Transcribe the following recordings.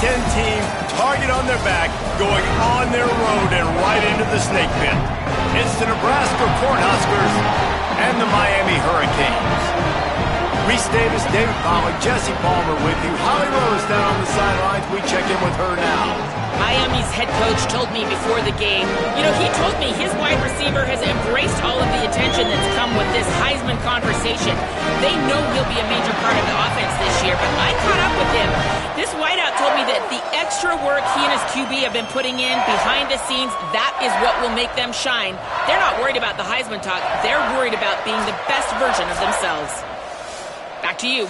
Ten team, target on their back, going on their road and right into the snake pit. It's the Nebraska Cornhuskers and the Miami Hurricanes. Reese Davis, David Pollack, Jesse Palmer with you. Holly Rose down on the sidelines. We check in with her now. Miami's head coach told me before the game, he told me his wide receiver has embraced all of the attention that's come with this Heisman conversation. They know he'll be a major part of the offense this year, but I caught up with him. This wideout told me that the extra work he and his QB have been putting in behind the scenes, that is what will make them shine. They're not worried about the Heisman talk. They're worried about being the best version of themselves. Back to you.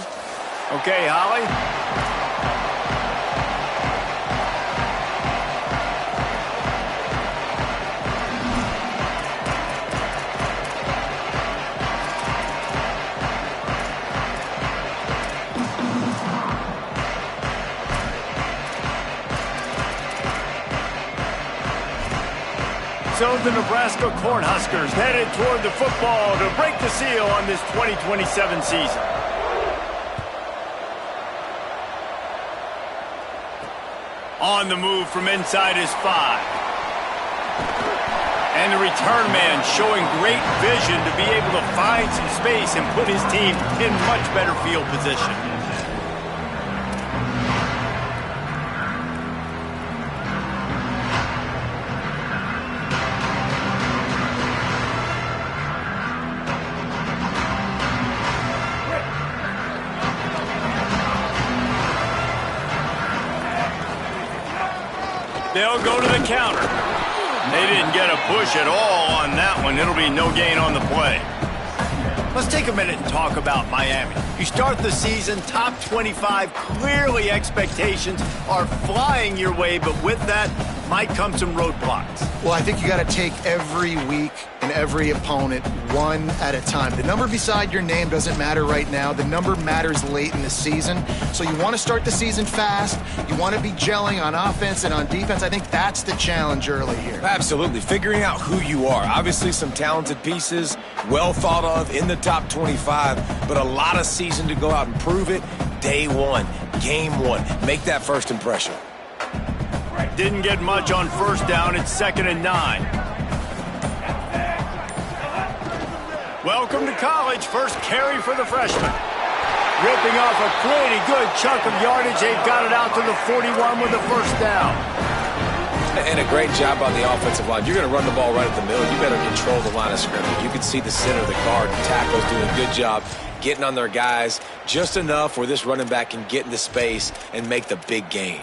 Okay, Holly. So the Nebraska Cornhuskers headed toward the football to break the seal on this 2027 season. On the move from inside his 5. And the return man showing great vision to be able to find some space and put his team in much better field position. They'll go to the counter. They didn't get a push at all on that one. It'll be no gain on the play. Let's take a minute and talk about Miami. You start the season top 25. Clearly expectations are flying your way, but with that might come some roadblocks. Well, I think you got to take every week and every opponent one at a time. The number beside your name doesn't matter right now. The number matters late in the season. So you want to start the season fast. You want to be gelling on offense and on defense. I think that's the challenge early here. Absolutely. Figuring out who you are. Obviously some talented pieces, well thought of in the top 25, but a lot of season to go out and prove it. Day one, game one. Make that first impression. Didn't get much on first down. It's 2nd and 9. Welcome to college. First carry for the freshman. Ripping off a pretty good chunk of yardage. They've got it out to the 41 with the first down. And a great job on the offensive line. You're going to run the ball right at the middle. You better control the line of scrimmage. You can see the center of the guard and tackles doing a good job getting on their guys just enough where this running back can get into space and make the big gain.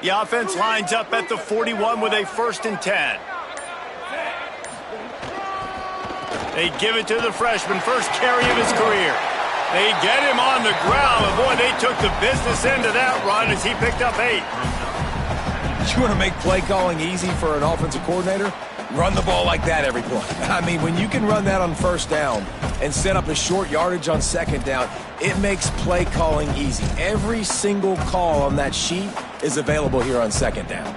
The offense lines up at the 41 with a 1st and 10. They give it to the freshman, first carry of his career. They get him on the ground, and boy, they took the business end of that run as he picked up 8. You want to make play calling easy for an offensive coordinator? Run the ball like that every play. I mean, when you can run that on first down and set up a short yardage on second down, it makes play calling easy. Every single call on that sheet is available here on second down.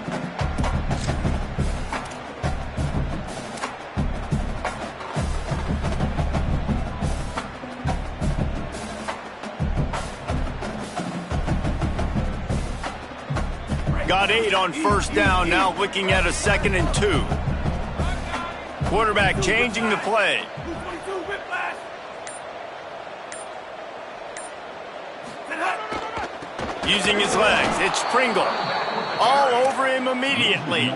Got 8 on first down, now looking at a 2nd and 2. Quarterback changing the play. Using his legs, it's Pringle. All over him immediately.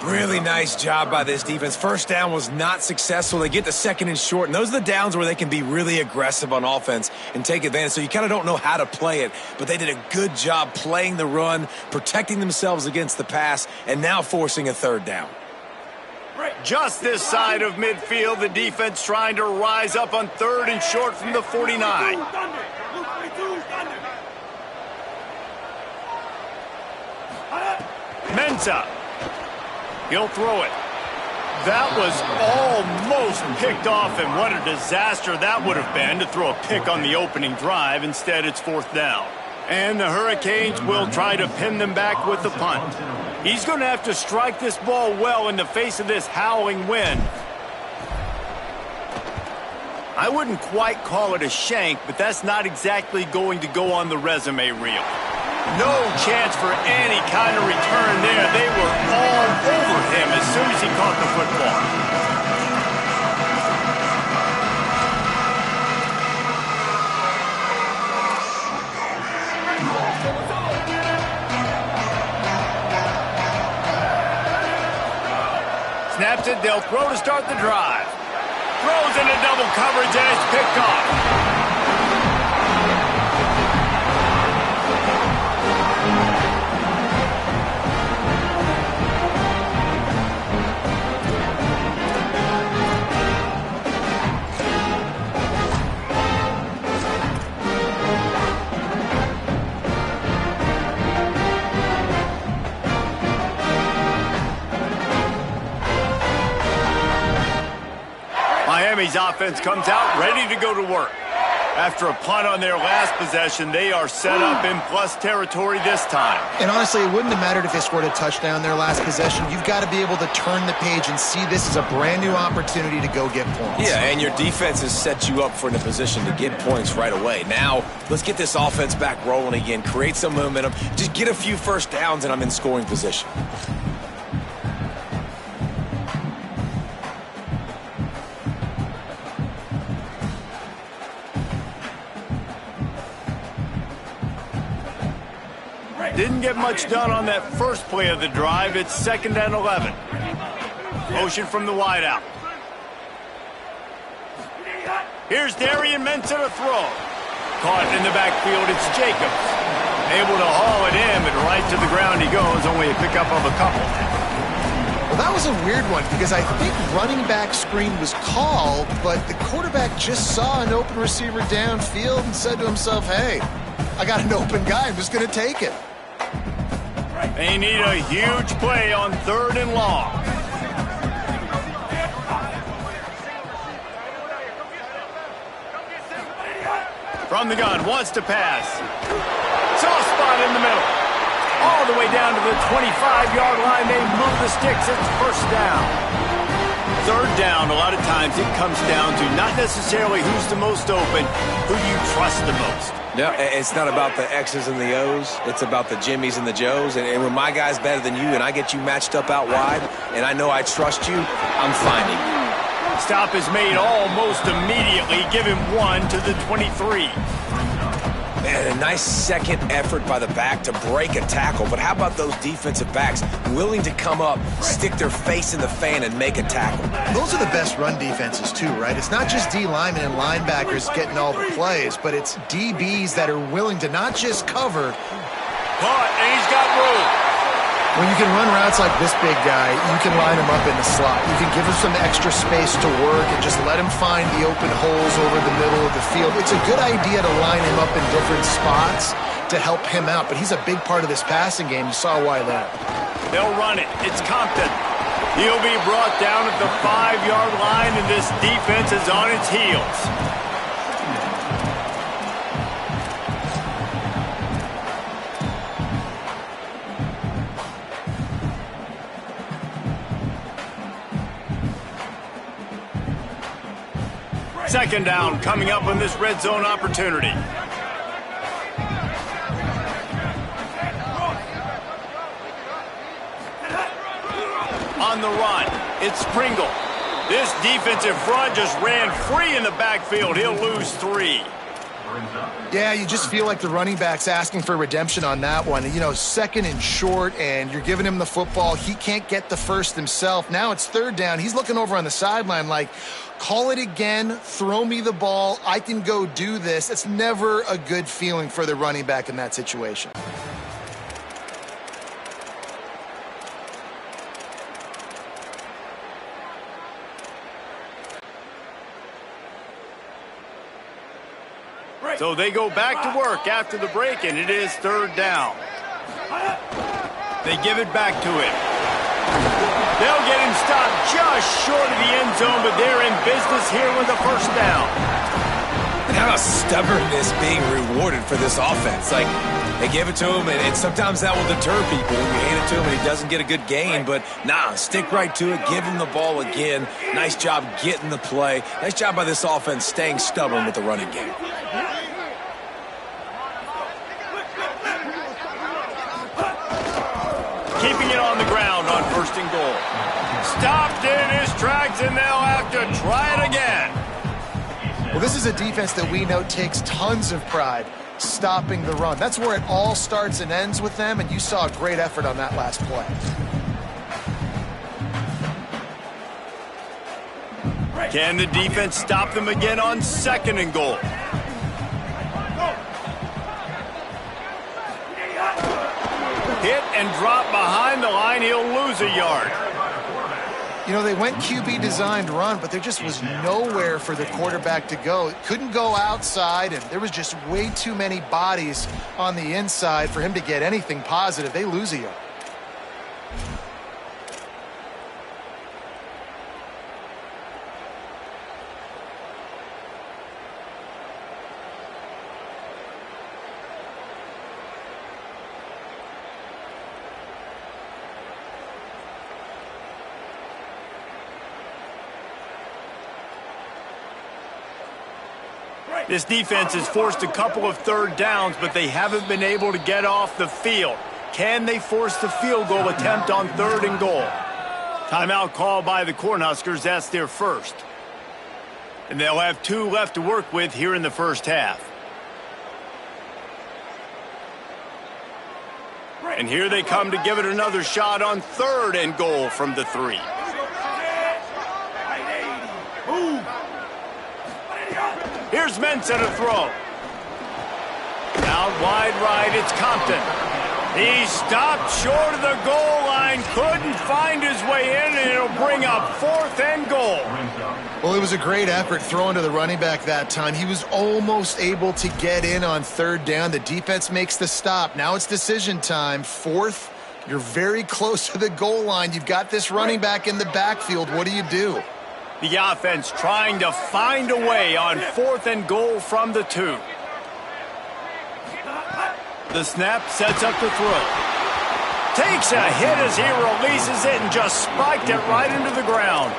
Really nice job by this defense. First down was not successful. They get the 2nd and short, and those are the downs where they can be really aggressive on offense and take advantage. So you kind of don't know how to play it, but they did a good job playing the run, protecting themselves against the pass, and now forcing a 3rd down. Just this side of midfield, the defense trying to rise up on 3rd and short from the 49. Mensa. He'll throw it. That was almost picked off, and what a disaster that would have been to throw a pick on the opening drive. Instead, it's 4th down. And the Hurricanes will try to pin them back with the punt. He's going to have to strike this ball well in the face of this howling wind. I wouldn't quite call it a shank, but that's not exactly going to go on the resume reel. No chance for any kind of return there. They were all over him as soon as he caught the football. Snaps it, they'll throw to start the drive. Throws into double coverage and it's picked off. Miami's offense comes out ready to go to work. After a punt on their last possession, they are set up in plus territory this time. And honestly, it wouldn't have mattered if they scored a touchdown their last possession. You've got to be able to turn the page and see this as a brand new opportunity to go get points. Yeah, and your defense has set you up for in a position to get points right away. Now, let's get this offense back rolling again, create some momentum, just get a few first downs, and I'm in scoring position. Didn't get much done on that first play of the drive. It's 2nd and 11. Motion from the wideout. Here's Darian Mensah to throw. Caught in the backfield, it's Jacobs. Able to haul it in, but right to the ground he goes. Only a pickup of a couple. Well, that was a weird one because I think running back screen was called, but the quarterback just saw an open receiver downfield and said to himself, hey, I got an open guy. I'm just going to take it. They need a huge play on 3rd and long. From the gun, wants to pass. Soft spot in the middle. All the way down to the 25-yard line. They move the sticks. It's 1st down. 3rd down, a lot of times it comes down to not necessarily who's the most open, who do you trust the most. No, it's not about the X's and the O's. It's about the Jimmies and the Joes. And when my guy's better than you and I get you matched up out wide and I know I trust you, I'm finding you. Stop is made almost immediately. Give him 1 to the 23. Man, a nice second effort by the back to break a tackle. But how about those defensive backs willing to come up, stick their face in the fan, and make a tackle? Those are the best run defenses, too, right? It's not just D linemen and linebackers getting all the plays, but it's DBs that are willing to not just cover. Caught, and he's got room. When you can run routes like this big guy, you can line him up in the slot. You can give him some extra space to work and just let him find the open holes over the middle of the field. It's a good idea to line him up in different spots to help him out, but he's a big part of this passing game. You saw why there. They'll run it. It's Compton. He'll be brought down at the 5-yard line, and this defense is on its heels. Second down coming up on this red zone opportunity. On the run, it's Pringle. This defensive front just ran free in the backfield. He'll lose 3. Yeah, you just feel like the running back's asking for redemption on that one. You know, 2nd and short, and you're giving him the football. He can't get the first himself. Now it's 3rd down. He's looking over on the sideline like, call it again, throw me the ball, I can go do this. It's never a good feeling for the running back in that situation. So they go back to work after the break, and it is 3rd down. They give it back to him. They'll get him stopped just short of the end zone, but they're in business here with a first down. And how about stubbornness being rewarded for this offense? Like, they give it to him, and sometimes that will deter people when you hand it to him and he doesn't get a good gain. But, nah, stick right to it. Give him the ball again. Nice job getting the play. Nice job by this offense staying stubborn with the running game. Keeping it on the ground on first and goal. Stopped in his tracks, and they'll have to try it again. Well, this is a defense that we know takes tons of pride stopping the run. That's where it all starts and ends with them, and you saw a great effort on that last play. Can the defense stop them again on second and goal? Hit and drop behind the line. He'll lose a yard. You know, they went QB designed run, but there just was nowhere for the quarterback to go. Couldn't go outside, and there was just way too many bodies on the inside for him to get anything positive. They lose a yard. This defense has forced a couple of third downs, but they haven't been able to get off the field. Can they force the field goal attempt on third and goal? Timeout call by the Cornhuskers. That's their first. And they'll have 2 left to work with here in the first half. And here they come to give it another shot on third and goal from the 3. Here's Mensah to throw. Out wide right, it's Compton. He stopped short of the goal line, couldn't find his way in, and it'll bring up 4th and goal. Well, it was a great effort throwing to the running back that time. He was almost able to get in on third down. The defense makes the stop. Now it's decision time. 4th, you're very close to the goal line. You've got this running back in the backfield. What do you do? The offense trying to find a way on 4th and goal from the 2. The snap sets up the throw. Takes a hit as he releases it and just spiked it right into the ground.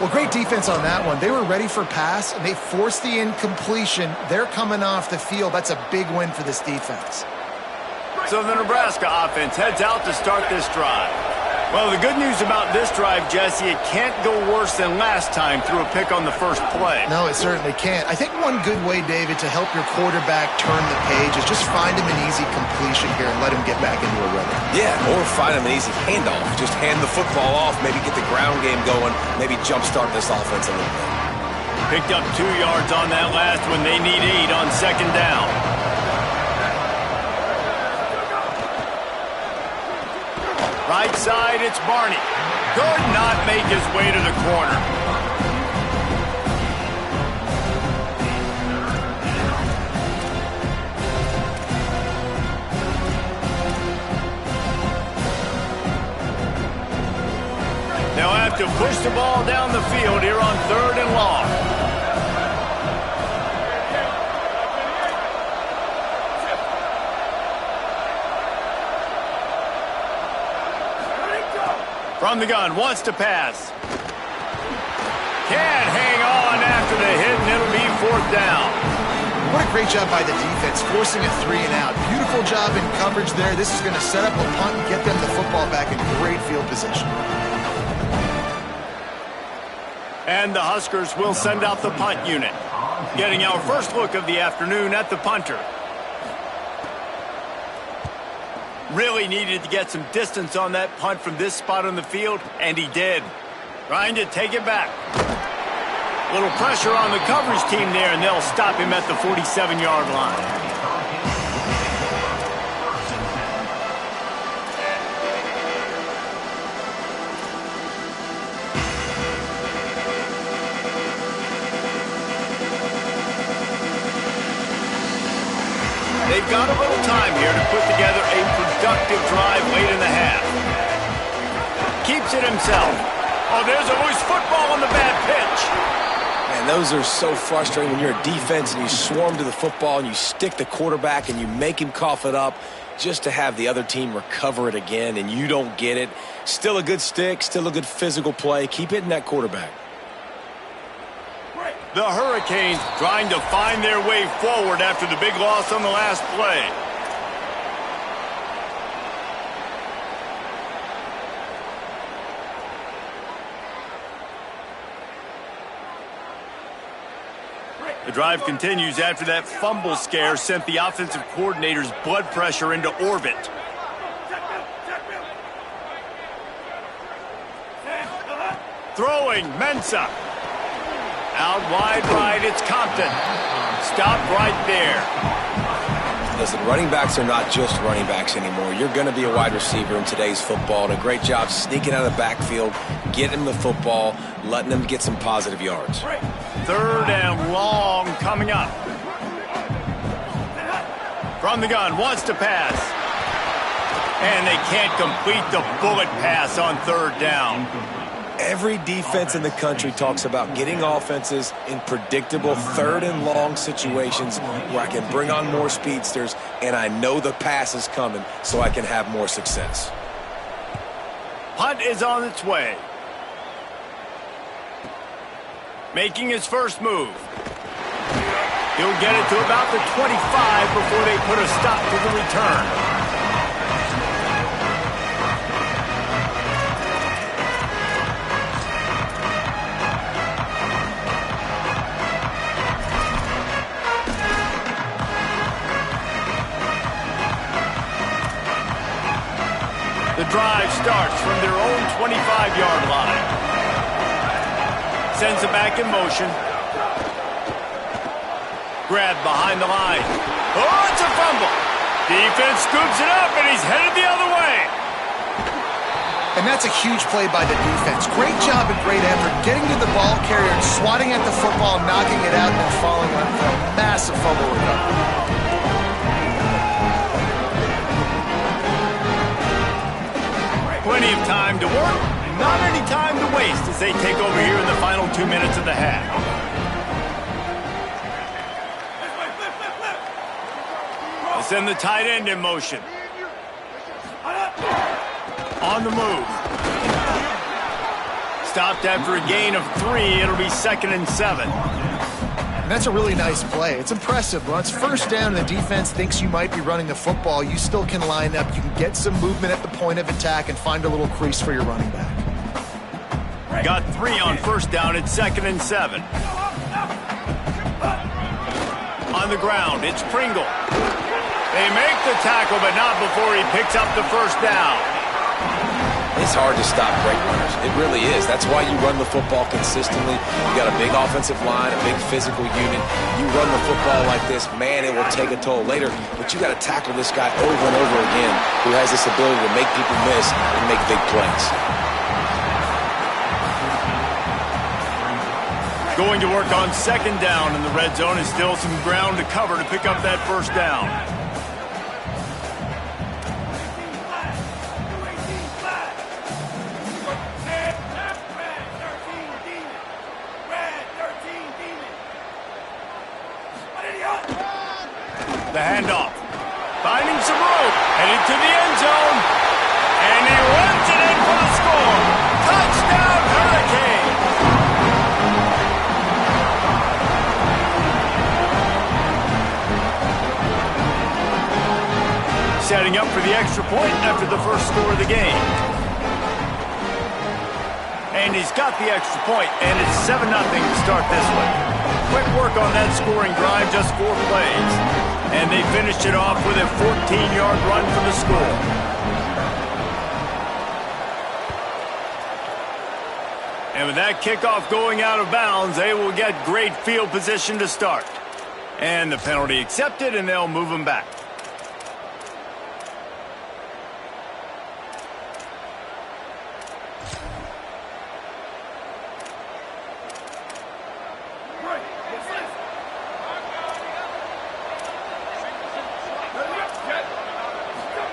Well, great defense on that one. They were ready for pass, and they forced the incompletion. They're coming off the field. That's a big win for this defense. So the Nebraska offense heads out to start this drive. Well, the good news about this drive, Jesse, it can't go worse than last time through a pick on the first play. No, it certainly can't. I think one good way, David, to help your quarterback turn the page is just find him an easy completion here and let him get back into a rhythm. Yeah, or find him an easy handoff. Just hand the football off, maybe get the ground game going, maybe jumpstart this offense a little bit. Picked up 2 yards on that last one. They need 8 on second down. Right side, it's Barney. Could not make his way to the corner. They'll have to push the ball down the field here on third and long. From the gun, wants to pass. Can't hang on after the hit, and it'll be 4th down. What a great job by the defense, forcing a 3 and out. Beautiful job in coverage there. This is going to set up a punt and get them the football back in great field position. And the Huskers will send out the punt unit. Getting our first look of the afternoon at the punter. Really needed to get some distance on that punt from this spot on the field, and he did. Trying to take it back. A little pressure on the coverage team there, and they'll stop him at the 47-yard line. They've got a little time here to put together a productive drive late in the half. keeps it himself. Oh, there's a loose football on the bad pitch. Man, those are so frustrating when you're a defense and you swarm to the football and you stick the quarterback and you make him cough it up just to have the other team recover it again and you don't get it. Still a good stick, still a good physical play. Keep hitting that quarterback. The Hurricanes trying to find their way forward after the big loss on the last play. The drive continues after that fumble scare sent the offensive coordinator's blood pressure into orbit. Throwing, Mensah. Out wide right, it's Compton. Stop right there. Listen, running backs are not just running backs anymore. You're going to be a wide receiver in today's football, and a great job sneaking out of the backfield, getting them the football, letting them get some positive yards. 3rd and long coming up. From the gun, wants to pass. And they can't complete the bullet pass on 3rd down. Every defense in the country talks about getting offenses in predictable 3rd and long situations where I can bring on more speedsters and I know the pass is coming so I can have more success. Punt is on its way. Making his first move. He'll get it to about the 25 before they put a stop to the return. The drive starts from their own 25-yard line. Sends it back in motion. Grab behind the line. Oh, it's a fumble. Defense scoops it up, and he's headed the other way. And that's a huge play by the defense. Great job and great effort getting to the ball carrier and swatting at the football, knocking it out, and then falling on for a massive fumble recovery. Plenty of time to work, not any time to waste as they take over here in the final 2 minutes of the half. They send the tight end in motion. On the move. Stopped after a gain of 3. It'll be 2nd and 7. And that's a really nice play. It's impressive. When it's 1st down and the defense thinks you might be running the football, you still can line up. You can get some movement at the point of attack and find a little crease for your running back. Got 3 on 1st down. It's 2nd and 7. On the ground, it's Pringle. They make the tackle, but not before he picks up the 1st down. It's hard to stop great runners. It really is. That's why you run the football consistently. You got a big offensive line, a big physical unit. You run the football like this, man, it will take a toll later. But you got to tackle this guy over and over again who has this ability to make people miss and make big plays. Going to work on 2nd down in the red zone is still some ground to cover to pick up that 1st down. The handoff. Finding some room. Headed to the end zone. And he runs it in for the score. Touchdown, Hurricane. Setting up for the extra point after the first score of the game. And he's got the extra point, and it's 7-0 to start this one. Quick work on that scoring drive, just 4 plays. And they finished it off with a 14-yard run for the score. And with that kickoff going out of bounds, they will get great field position to start. And the penalty accepted, and they'll move them back.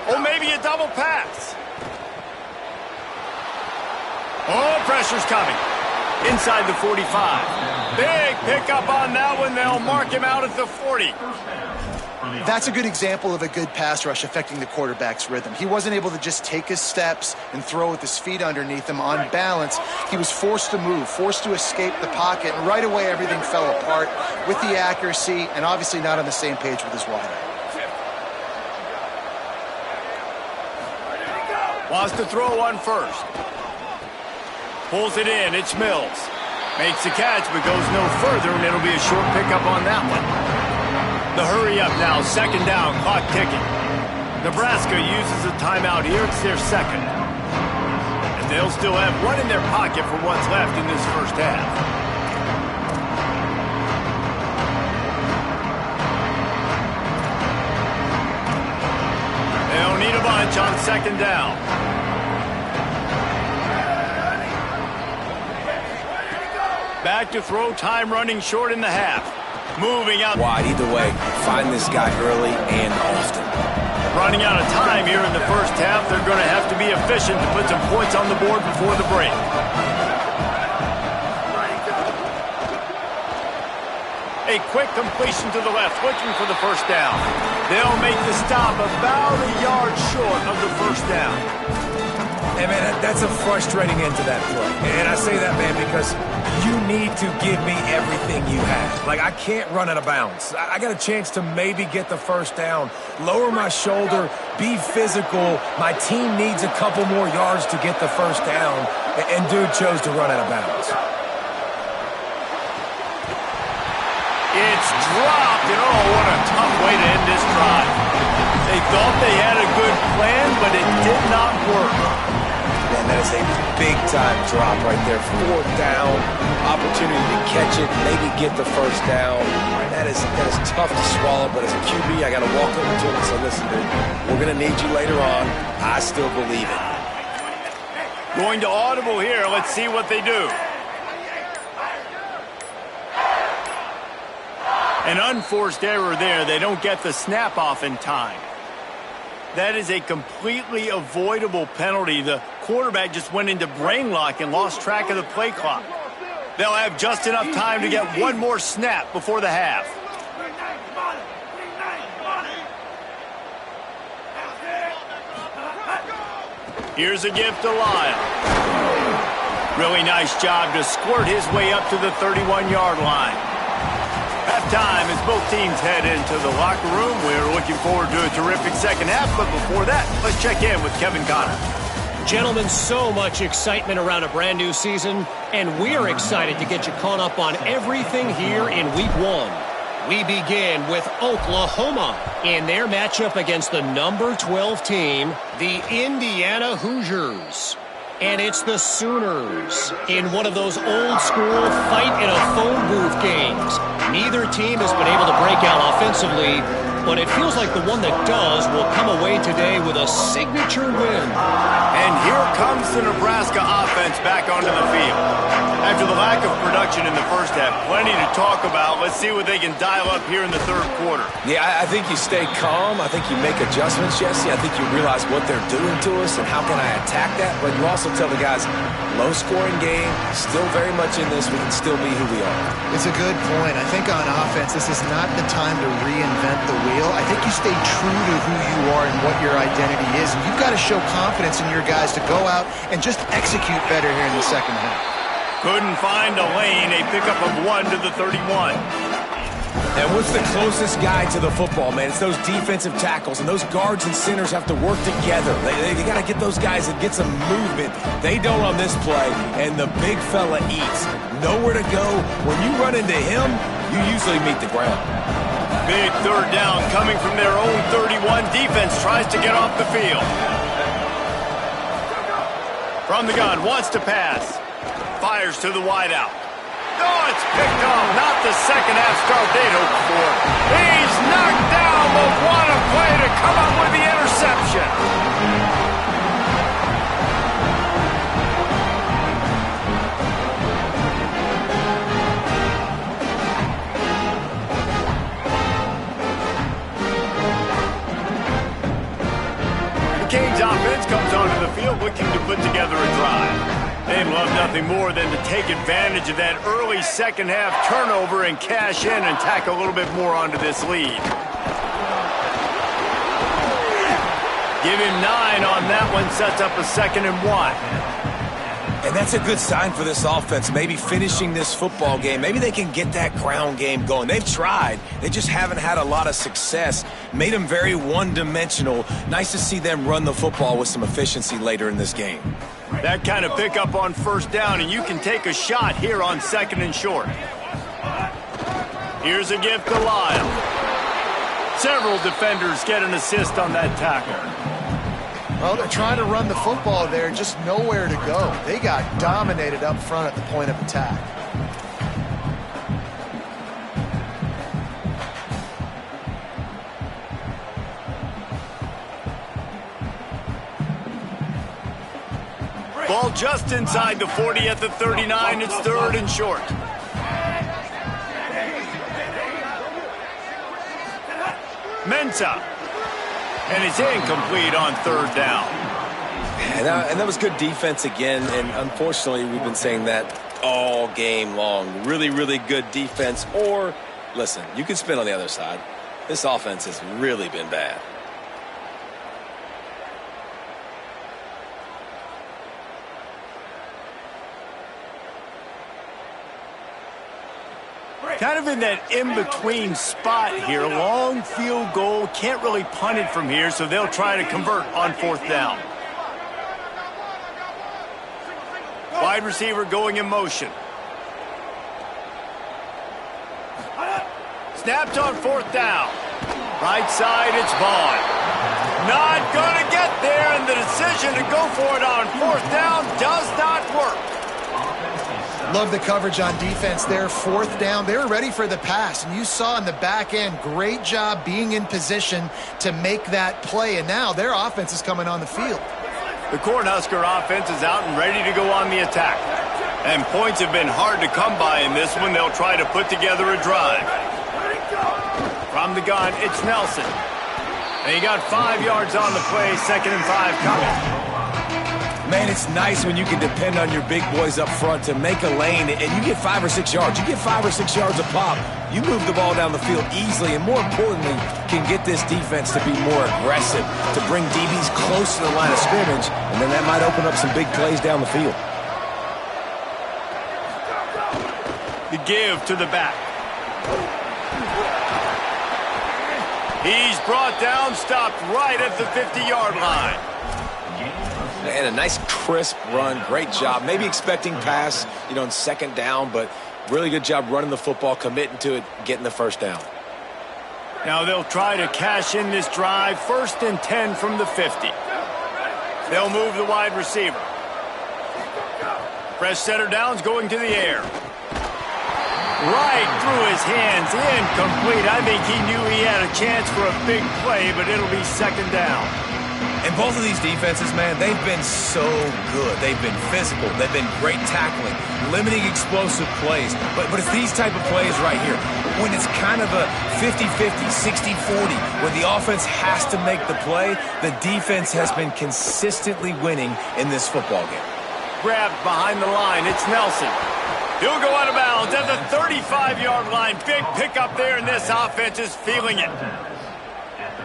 Or maybe a double pass. Oh, pressure's coming. Inside the 45. Big pickup on that one. They'll mark him out at the 40. That's a good example of a good pass rush affecting the quarterback's rhythm. He wasn't able to just take his steps and throw with his feet underneath him on balance. He was forced to move, forced to escape the pocket, and right away everything fell apart with the accuracy and obviously not on the same page with his wideout. Wants to throw on first. Pulls it in. It's Mills. Makes the catch, but goes no further, and it'll be a short pickup on that one. The hurry up now. Second down. Clock ticking. Nebraska uses a timeout here. It's their second. And they'll still have one in their pocket for what's left in this first half. They'll need a bunch on second down. Back to throw, time running short in the half. Moving out. Wide either way. Find this guy early and often. Running out of time here in the first half. They're going to have to be efficient to put some points on the board before the break. A quick completion to the left, looking for the first down. They'll make the stop about a yard short of the first down. Hey, man, that's a frustrating end to that play. And I say that, man, because you need to give me everything you have. Like, I can't run out of bounds. I got a chance to maybe get the first down, lower my shoulder, be physical. My team needs a couple more yards to get the first down, and dude chose to run out of bounds. It's dropped, and oh, what a tough way to end this drive. They thought they had a good plan, but it did not work. Man, that is a big-time drop right there. Fourth down, opportunity to catch it, maybe get the first down. That is tough to swallow, but as a QB, I got to walk over to him and say, listen, dude, we're going to need you later on. I still believe it. Going to audible here. Let's see what they do. An unforced error there. They don't get the snap off in time. That is a completely avoidable penalty. The quarterback just went into brain lock and lost track of the play clock. They'll have just enough time to get one more snap before the half. Here's a gift to Lyle. Really nice job to squirt his way up to the 31-yard line. Halftime as both teams head into the locker room. We're looking forward to a terrific second half, but before that, let's check in with Kevin Connor. Gentlemen, so much excitement around a brand new season, and we're excited to get you caught up on everything here in Week 1. We begin with Oklahoma in their matchup against the number 12 team, the Indiana Hoosiers. And it's the Sooners in one of those old-school fight-in-a-phone-booth games. Neither team has been able to break out offensively, but it feels like the one that does will come away today with a signature win. And here comes the Nebraska offense back onto the field. After the lack of production in the first half, plenty to talk about. Let's see what they can dial up here in the third quarter. Yeah, I think you stay calm. I think you make adjustments, Jesse. I think you realize what they're doing to us and how can I attack that. But you also tell the guys, low-scoring game, still very much in this. We can still be who we are. It's a good point. I think on offense, this is not the time to reinvent the wheel. I think you stay true to who you are and what your identity is. And you've got to show confidence in your guys to go out and just execute better here in the second half. Couldn't find a lane. A pickup of 1 to the 31. And what's the closest guy to the football, man? It's those defensive tackles, and those guards and centers have to work together. They got to get those guys and get some movement. They don't on this play, and the big fella eats. Nowhere to go. When you run into him, you usually meet the ground. Big third down coming from their own 31. Defense tries to get off the field. From the gun, wants to pass. Fires to the wideout. Oh, it's picked off. Not the second half start they'd hoped for. He's knocked down, but what a play to come up with the interception. The Canes offense comes onto the field looking to put together a drive. They'd love nothing more than to take advantage of that early second half turnover and cash in and tack a little bit more onto this lead. Give him 9 on that one, sets up a 2nd and 1. And that's a good sign for this offense, maybe finishing this football game. Maybe they can get that ground game going. They've tried. They just haven't had a lot of success. Made them very one-dimensional. Nice to see them run the football with some efficiency later in this game. That kind of pickup on 1st down, and you can take a shot here on 2nd and short. Here's a gift to Lyle. Several defenders get an assist on that tackle. Well, they're trying to run the football there, just nowhere to go. They got dominated up front at the point of attack. Ball just inside the 40 at the 39. It's 3rd and short. Mensah. And it's incomplete on 3rd down. And that was good defense again, and unfortunately we've been saying that all game long. Really, really good defense. Or, listen, you can spin on the other side. This offense has really been bad. Kind of in that in-between spot here. Long field goal. Can't really punt it from here, so they'll try to convert on 4th down. Wide receiver going in motion. Snapped on 4th down. Right side, it's Vaughn. Not going to get there, and the decision to go for it on 4th down does not work. Love the coverage on defense there. 4th down, they were ready for the pass. And you saw in the back end, great job being in position to make that play. And now their offense is coming on the field. The Cornhusker offense is out and ready to go on the attack. And points have been hard to come by in this one. They'll try to put together a drive. From the gun, it's Nelson. And he got 5 yards on the play, 2nd and 5 coming. Man, it's nice when you can depend on your big boys up front to make a lane, and you get 5 or 6 yards. You get 5 or 6 yards a pop. You move the ball down the field easily, and more importantly, can get this defense to be more aggressive, to bring DBs close to the line of scrimmage, and then that might open up some big plays down the field. The give to the back. He's brought down, stopped right at the 50-yard line. And a nice crisp run, great job. Maybe expecting pass, in 2nd down, but really good job running the football, committing to it, getting the 1st down. Now they'll try to cash in this drive, 1st and 10 from the 50. They'll move the wide receiver. Fresh setter down's going to the air. Right through his hands, incomplete. I think he knew he had a chance for a big play, but it'll be 2nd down. And both of these defenses, man, they've been so good. They've been physical. They've been great tackling, limiting explosive plays. But it's these type of plays right here, when it's kind of a 50-50, 60-40, where the offense has to make the play, the defense has been consistently winning in this football game. Grabbed behind the line, it's Nelson. He'll go out of bounds at the 35-yard line. Big pickup there, and this offense is feeling it.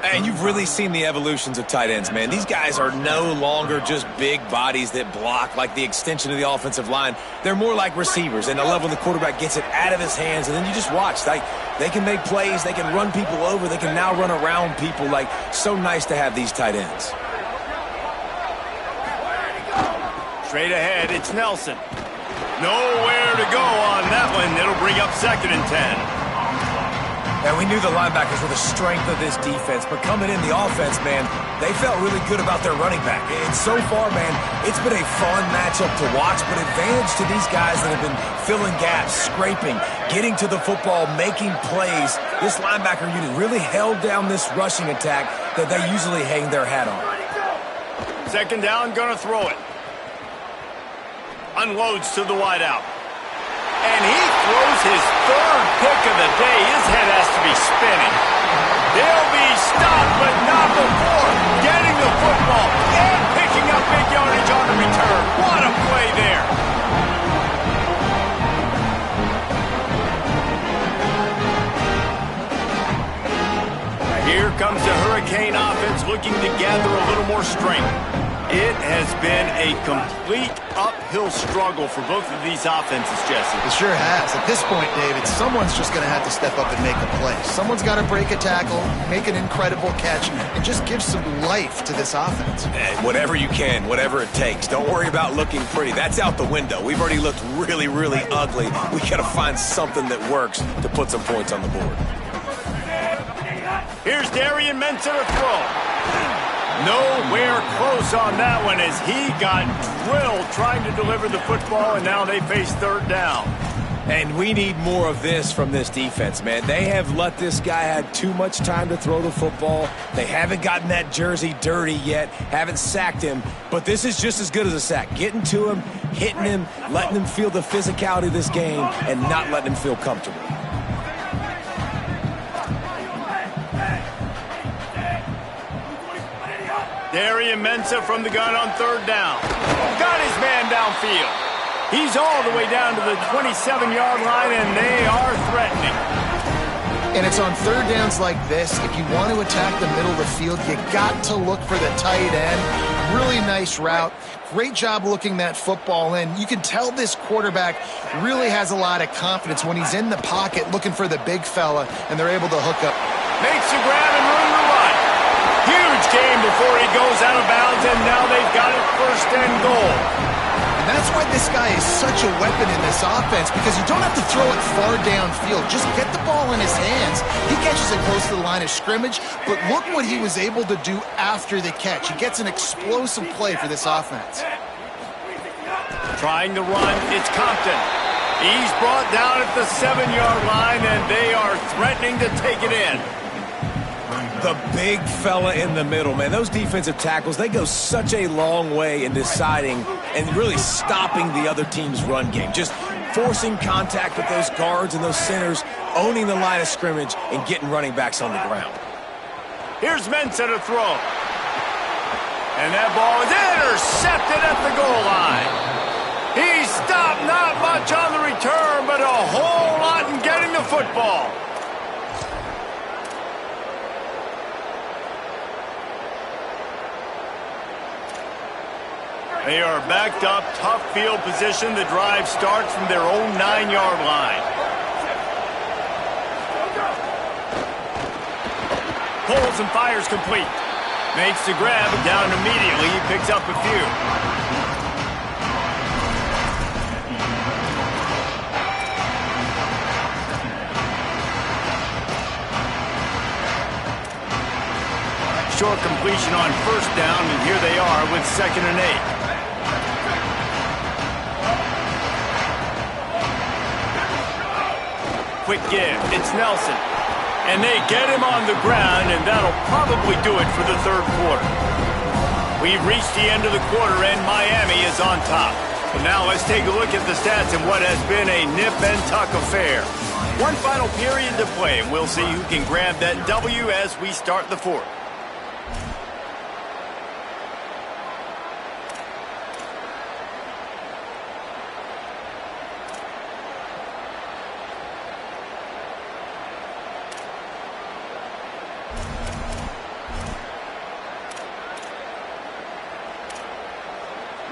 And you've really seen the evolutions of tight ends, man. These guys are no longer just big bodies that block like the extension of the offensive line. They're more like receivers, and I love when the quarterback gets it out of his hands, and then you just watch. They can make plays. They can run people over. They can now run around people. So nice to have these tight ends. Straight ahead, it's Nelson. Nowhere to go on that one. It'll bring up 2nd and 10. And we knew the linebackers were the strength of this defense, but coming in the offense, man, they felt really good about their running back. And so far, man, it's been a fun matchup to watch, but advantage to these guys that have been filling gaps, scraping, getting to the football, making plays. This linebacker unit really held down this rushing attack that they usually hang their hat on. 2nd down, gonna throw it. Unloads to the wideout. And he throws his 3rd pick of the day. His head has to be spinning. They'll be stopped, but not before getting the football and picking up big yardage on the return. What a play there. comes the Hurricane offense looking to gather a little more strength. It has been a complete uphill struggle for both of these offenses, Jesse. It sure has. At this point, David, someone's just going to have to step up and make a play. Someone's got to break a tackle, make an incredible catch, and just give some life to this offense. And whatever you can, whatever it takes. Don't worry about looking pretty. That's out the window. We've already looked really, really ugly. We got to find something that works to put some points on the board. Here's Darian Mensah to throw. Nowhere close on that one as he got drilled trying to deliver the football, and now they face third down. And we need more of this from this defense, man. They have let this guy have too much time to throw the football. They haven't gotten that jersey dirty yet, haven't sacked him, but this is just as good as a sack. Getting to him, hitting him, letting him feel the physicality of this game, and not letting him feel comfortable. Darian Mensah from the gun on third down. Got his man downfield. He's all the way down to the 27-yard line, and they are threatening. And it's on third downs like this. If you want to attack the middle of the field, you got to look for the tight end. Really nice route. Great job looking that football in. You can tell this quarterback really has a lot of confidence when he's in the pocket looking for the big fella, and they're able to hook up. Makes the grab and room to run. Huge game before he goes out of bounds, and now they've got it first and goal. And that's why this guy is such a weapon in this offense, because you don't have to throw it far downfield. Just get the ball in his hands. He catches it close to the line of scrimmage, but look what he was able to do after the catch. He gets an explosive play for this offense. Trying to run, it's Compton. He's brought down at the 7-yard line, and they are threatening to take it in. The big fella in the middle, man. Those defensive tackles, they go such a long way in deciding and really stopping the other team's run game. Just forcing contact with those guards and those centers, owning the line of scrimmage, and getting running backs on the ground. Here's Mensah to throw. And that ball is intercepted at the goal line. He stopped not much on the return, but a whole lot in getting the football. They are backed up, tough field position. The drive starts from their own 9-yard line. Pulls and fires complete. Makes the grab and down immediately. He picks up a few. Short completion on first down, and here they are with 2nd and 8. Quick give. It's Nelson. And they get him on the ground, and that'll probably do it for the third quarter. We've reached the end of the quarter, and Miami is on top. But now let's take a look at the stats in what has been a nip-and-tuck affair. One final period to play, and we'll see who can grab that W as we start the fourth.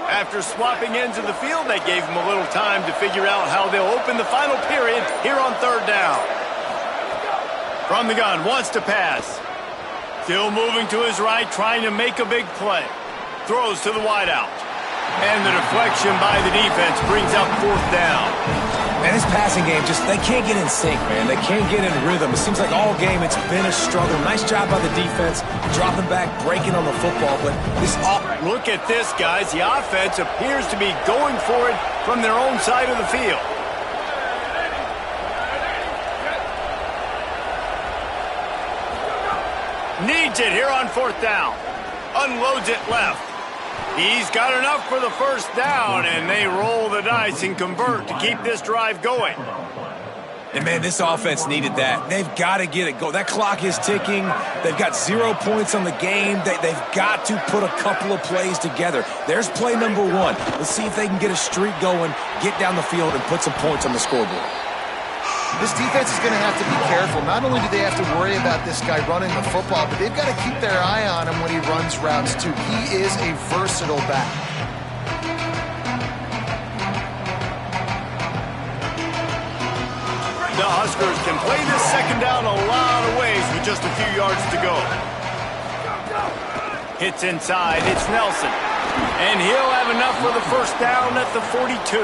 After swapping ends of the field, they gave him a little time to figure out how they'll open the final period here on third down. From the gun, wants to pass. Still moving to his right, trying to make a big play. Throws to the wideout. And the deflection by the defense brings up fourth down. Man, this passing game, they can't get in sync, man. They can't get in rhythm. It seems like all game it's been a struggle. Nice job by the defense, dropping back, breaking on the football, but this all... Look at this, guys. The offense appears to be going for it from their own side of the field. Needs it here on fourth down. Unloads it left. He's got enough for the first down, and they roll the dice and convert to keep this drive going. And, man, this offense needed that. They've got to get it going. That clock is ticking. They've got 0 points on the game. They've got to put a couple of plays together. There's play number 1. Let's see if they can get a streak going, get down the field, and put some points on the scoreboard. This defense is going to have to be careful. Not only do they have to worry about this guy running the football, but they've got to keep their eye on him when he runs routes, too. He is a versatile back. The Huskers can play this second down a lot of ways with just a few yards to go. Hits inside, it's Nelson. And he'll have enough for the first down at the 42.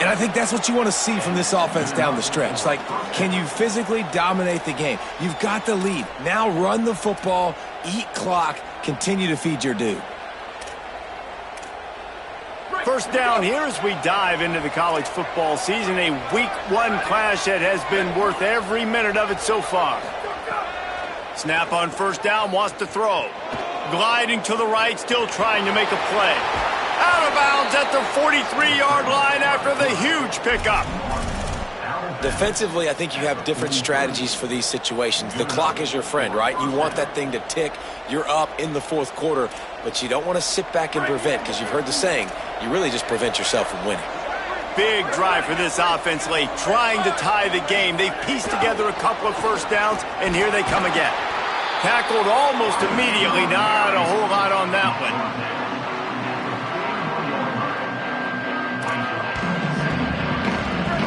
And I think that's what you want to see from this offense down the stretch. Like, can you physically dominate the game? You've got the lead. Now run the football, eat clock, continue to feed your dude. First down here as we dive into the college football season. A week 1 clash that has been worth every minute of it so far. Snap on first down, wants to throw. Gliding to the right, still trying to make a play. Out of bounds at the 43-yard line after the huge pickup. Defensively, I think you have different strategies for these situations. The clock is your friend, right? You want that thing to tick. You're up in the fourth quarter, but you don't want to sit back and prevent, because you've heard the saying, you really just prevent yourself from winning. Big drive for this offense late, trying to tie the game. They pieced together a couple of first downs, and here they come again. Tackled almost immediately, not a whole lot on that one.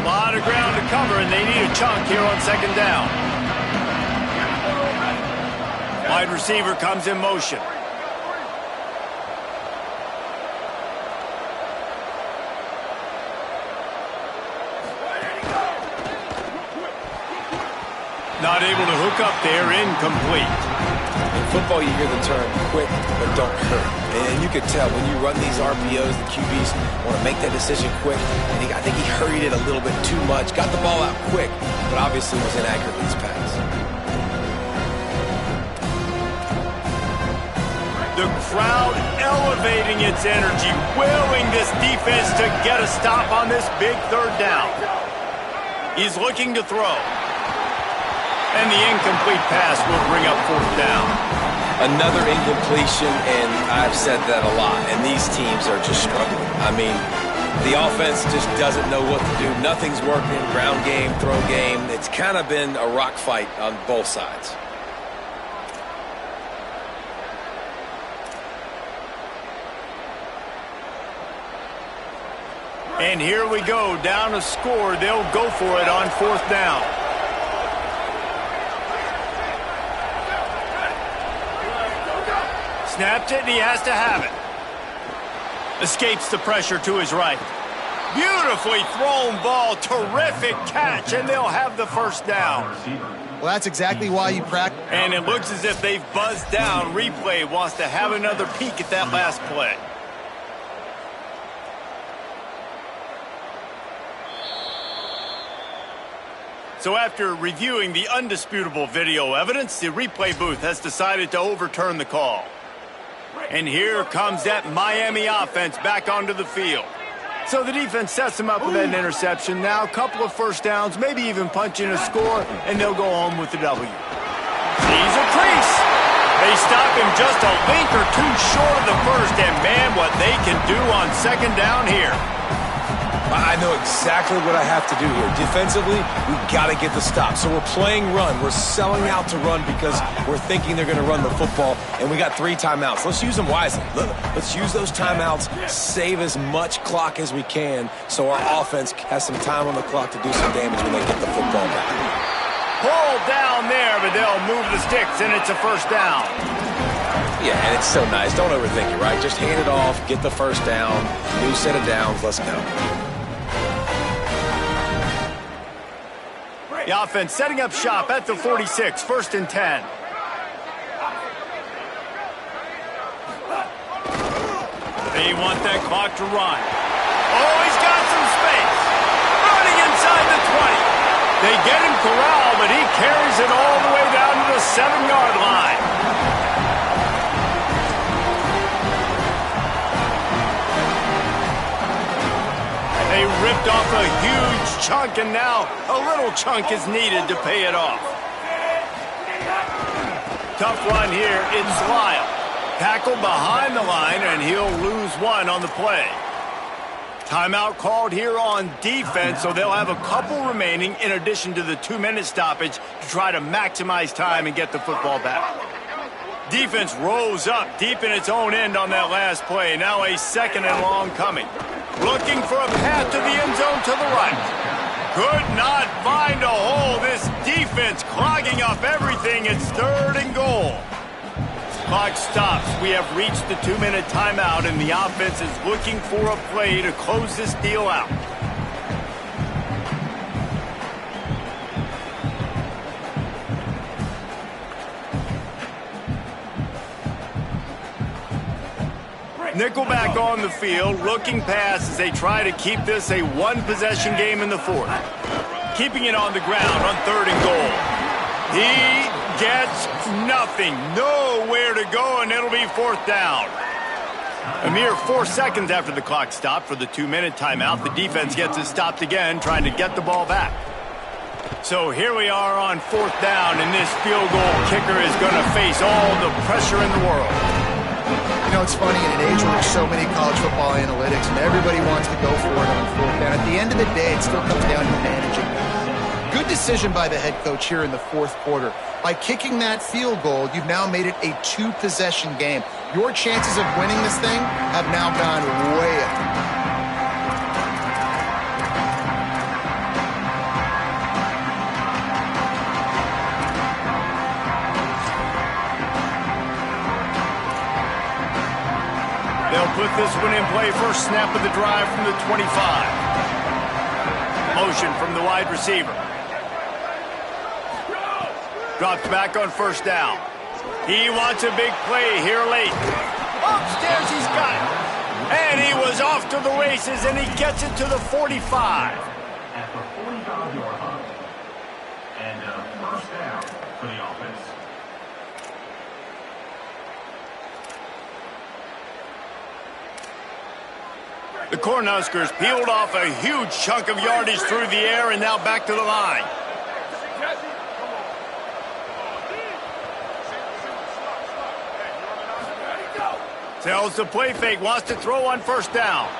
A lot of ground to cover, and they need a chunk here on second down. Wide receiver comes in motion. Not able to hook up there, incomplete. In football, you hear the term quick, but don't hurt. And you could tell when you run these RPOs, the QBs want to make that decision quick. And I think he hurried it a little bit too much. Got the ball out quick, but obviously was inaccurate with his pass. The crowd elevating its energy, willing this defense to get a stop on this big third down. He's looking to throw. And the incomplete pass will bring up fourth down. Another incompletion, and I've said that a lot, and these teams are just struggling. I mean, the offense just doesn't know what to do. Nothing's working, ground game, throw game. It's kind of been a rock fight on both sides. And here we go, down a score. They'll go for it on fourth down. Snapped it, and he has to have it. Escapes the pressure to his right. Beautifully thrown ball, terrific catch, and they'll have the first down. Well, that's exactly why you practice. And it looks as if they've buzzed down. Replay wants to have another peek at that last play. So after reviewing the undisputable video evidence, the replay booth has decided to overturn the call. And here comes that Miami offense back onto the field. So the defense sets them up with an interception. Now a couple of first downs, maybe even punching a score, and they'll go home with the W. Sees a crease. They stop him just a link or two short of the first, and man, what they can do on second down here. I know exactly what I have to do here. Defensively, we got to get the stop. So we're playing run. We're selling out to run because we're thinking they're going to run the football, and we got 3 timeouts. Let's use them wisely. Let's use those timeouts, save as much clock as we can so our offense has some time on the clock to do some damage when they get the football back. Pull down there, but they'll move the sticks, and it's a first down. Yeah, and it's so nice. Don't overthink it, right? Just hand it off, get the first down, new set of downs, let's go. The offense setting up shop at the 46, first and 10. They want that clock to run. Oh, he's got some space. Running inside the 20. They get him corralled, but he carries it all the way down to the 7-yard line. They ripped off a huge chunk, and now a little chunk is needed to pay it off. Tough run here. It's Lyle. Tackled behind the line, and he'll lose 1 on the play. Timeout called here on defense, so they'll have a couple remaining in addition to the 2-minute stoppage to try to maximize time and get the football back. Defense rose up deep in its own end on that last play. Now a 2nd and long coming. Looking for a path to the end zone to the right. Could not find a hole. This defense clogging up everything. It's 3rd and goal. Clock stops. We have reached the 2-minute timeout, and the offense is looking for a play to close this deal out. Nickelback on the field, looking pass as they try to keep this a 1-possession game in the 4th. Keeping it on the ground on 3rd and goal. He gets nothing. Nowhere to go, and it'll be 4th down. A mere 4 seconds after the clock stopped for the 2-minute timeout, the defense gets it stopped again, trying to get the ball back. So here we are on 4th down, and this field goal kicker is going to face all the pressure in the world. You know, it's funny, in an age where there's so many college football analytics and everybody wants to go for it on 4th down, at the end of the day, it still comes down to managing. Good decision by the head coach here in the 4th quarter. By kicking that field goal, you've now made it a 2-possession game. Your chances of winning this thing have now gone way up. They'll put this one in play. First snap of the drive from the 25. Motion from the wide receiver. Drops back on 1st down. He wants a big play here late. Upstairs he's got it. And he was off to the races, and he gets it to the 45. At the 45-yard line. And 1st down for the offense. The Cornhuskers peeled off a huge chunk of yardage through the air and now back to the line. Tells the play fake, wants to throw on 1st down.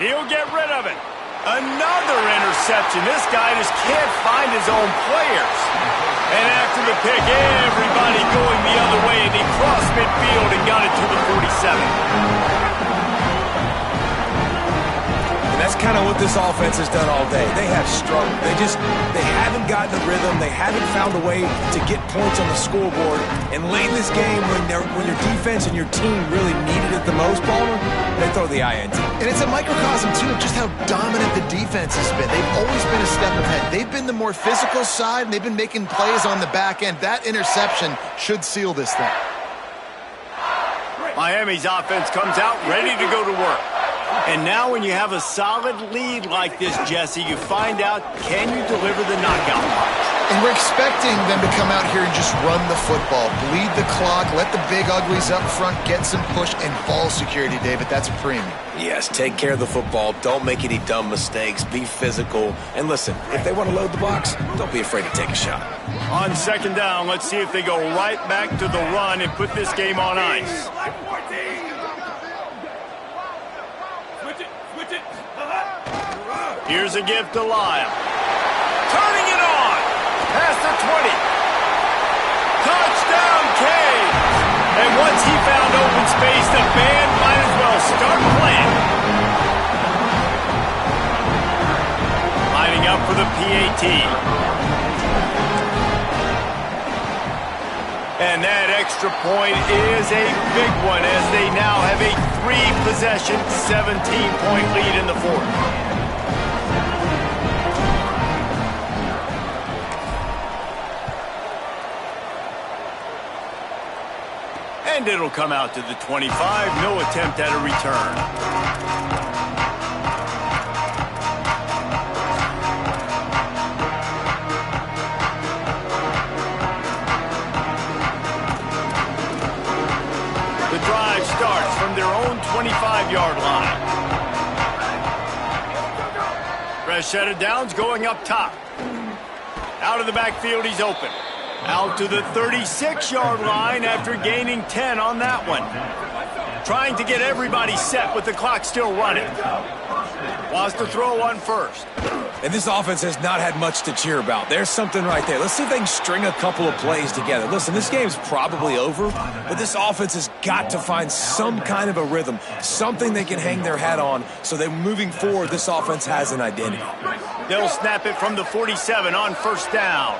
He'll get rid of it. Another interception. This guy just can't find his own players. And after the pick, everybody going the other way, and he crossed midfield and got it to the 47. That's kind of what this offense has done all day. They have struggled. They haven't gotten a rhythm. They haven't found a way to get points on the scoreboard. And late in this game, when your defense and your team really needed it the most, Palmer, they throw the INT. And it's a microcosm, too, of just how dominant the defense has been. They've always been a step ahead. They've been the more physical side, and they've been making plays on the back end. That interception should seal this thing. Miami's offense comes out ready to go to work. And now when you have a solid lead like this, Jesse, you find out, can you deliver the knockout punch? And we're expecting them to come out here and just run the football, bleed the clock, let the big uglies up front get some push, and ball security, David. That's a premium. Yes, take care of the football. Don't make any dumb mistakes. Be physical. And listen, if they want to load the box, don't be afraid to take a shot. On 2nd down, let's see if they go right back to the run and put this game on ice. Here's a gift to Lyle. Turning it on. Past the 20. Touchdown, Cade. And once he found open space, the band might as well start playing. Lining up for the PAT. And that extra point is a big one as they now have a 3-possession, 17-point lead in the 4th. And it'll come out to the 25. No attempt at a return. The drive starts from their own 25-yard line. Fresh set of downs going up top. Out of the backfield, he's open. Out to the 36-yard line after gaining 10 on that one. Trying to get everybody set with the clock still running. Wants to throw on first. And this offense has not had much to cheer about. There's something right there. Let's see if they can string a couple of plays together. Listen, this game's probably over, but this offense has got to find some kind of a rhythm, something they can hang their hat on so that moving forward, this offense has an identity. They'll snap it from the 47 on first down.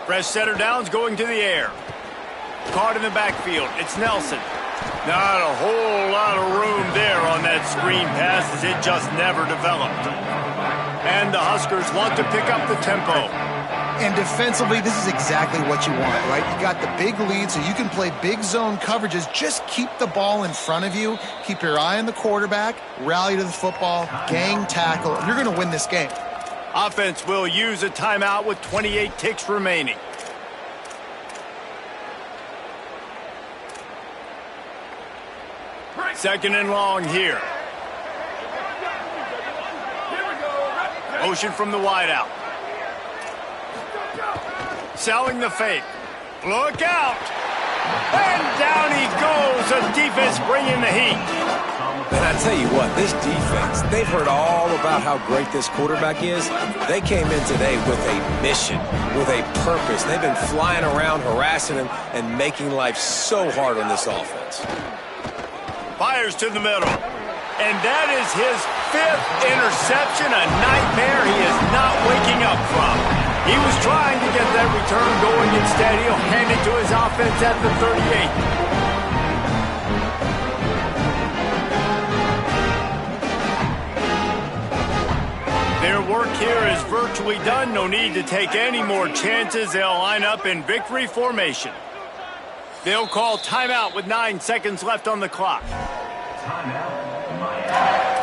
Fresh setter downs going to the air. Caught in the backfield. It's Nelson. Not a whole lot of room there on that screen pass as it just never developed. And the Huskers want to pick up the tempo. And defensively, this is exactly what you want, right? You got the big lead, so you can play big zone coverages. Just keep the ball in front of you. Keep your eye on the quarterback. Rally to the football. Gang tackle. You're going to win this game. Offense will use a timeout with 28 ticks remaining. Second and long here. Motion from the wideout. Selling the fake. Look out! And down he goes. The defense bringing the heat. And I tell you what, this defense, they've heard all about how great this quarterback is. They came in today with a mission, with a purpose. They've been flying around, harassing him, and making life so hard on this offense. Fires to the middle. And that is his 5th interception, a nightmare he is not waking up from. He was trying to get that return going. Instead, he'll hand it to his offense at the 38. Their work here is virtually done. No need to take any more chances. They'll line up in victory formation. They'll call timeout with 9 seconds left on the clock. Timeout, Miami.